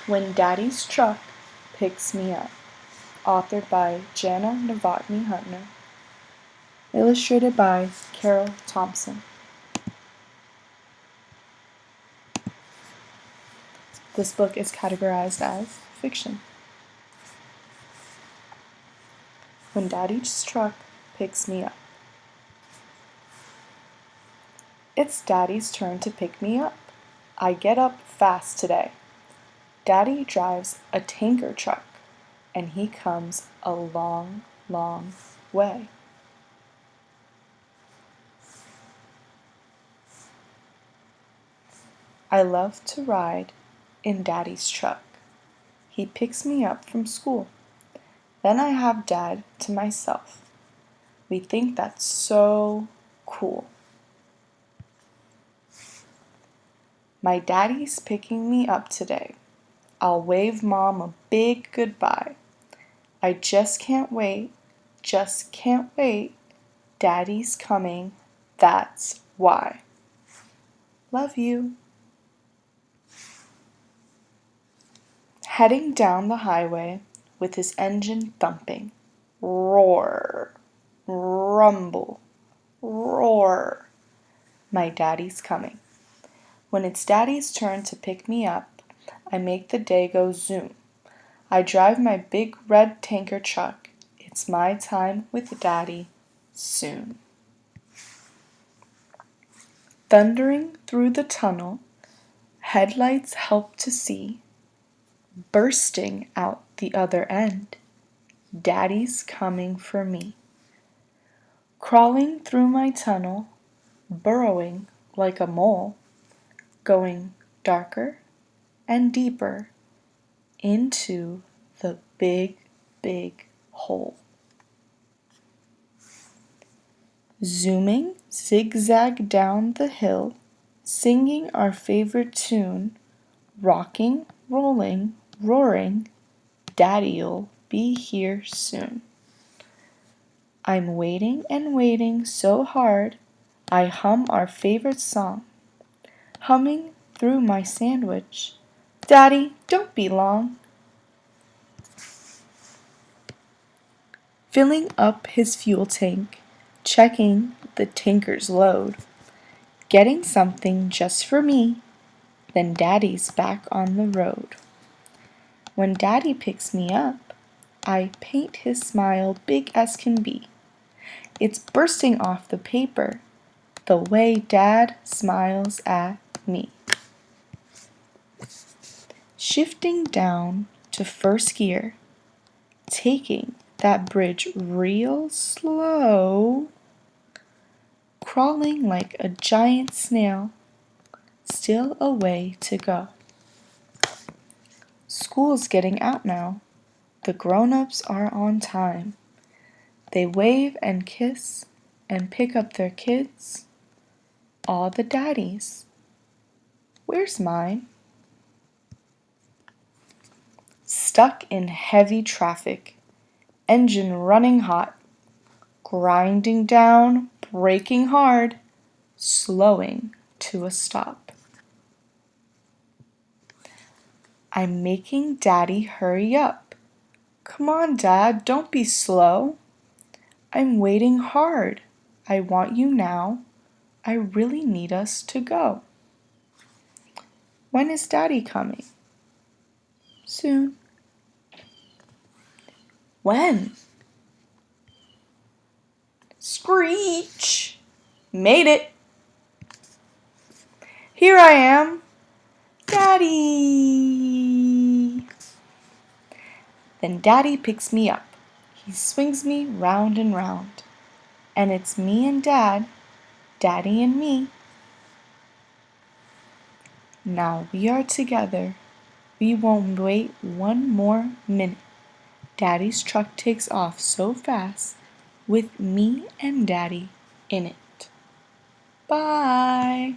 When Daddy's Truck Picks Me Up, authored by Jana Novotny Huntner, illustrated by Carol Thompson. This book is categorized as fiction. When Daddy's Truck Picks Me Up. It's Daddy's turn to pick me up. I get up fast today. Daddy drives a tanker truck, and he comes a long, long way. I love to ride in Daddy's truck. He picks me up from school. Then I have Dad to myself. We think that's so cool. My daddy's picking me up today. I'll wave Mom a big goodbye. I just can't wait, Daddy's coming, that's why. Love you. Heading down the highway with his engine thumping. Roar, rumble, roar. My daddy's coming. When it's Daddy's turn to pick me up, I make the day go zoom. I drive my big red tanker truck. It's my time with Daddy soon. Thundering through the tunnel, headlights help to see. Bursting out the other end, Daddy's coming for me. Crawling through my tunnel, burrowing like a mole, going darker and deeper into the big, big hole. Zooming zigzag down the hill, singing our favorite tune, rocking, rolling, roaring, Daddy'll be here soon. I'm waiting and waiting so hard, I hum our favorite song, humming through my sandwich, Daddy, don't be long. Filling up his fuel tank, checking the tanker's load, getting something just for me, then Daddy's back on the road. When Daddy picks me up, I paint his smile big as can be. It's bursting off the paper, the way Dad smiles at me. Shifting down to first gear, taking that bridge real slow, crawling like a giant snail, still a way to go. School's getting out now. The grown-ups are on time. They wave and kiss and pick up their kids, all the daddies. Where's mine? Stuck in heavy traffic, engine running hot, grinding down, braking hard, slowing to a stop. I'm making Daddy hurry up. Come on, Dad, don't be slow. I'm waiting hard. I want you now. I really need us to go. When is Daddy coming? Soon. When? Screech! Made it! Here I am! Daddy! Then Daddy picks me up. He swings me round and round. And it's me and Dad, Daddy and me. Now we are together. We won't wait one more minute. Daddy's truck takes off so fast with me and Daddy in it. Bye!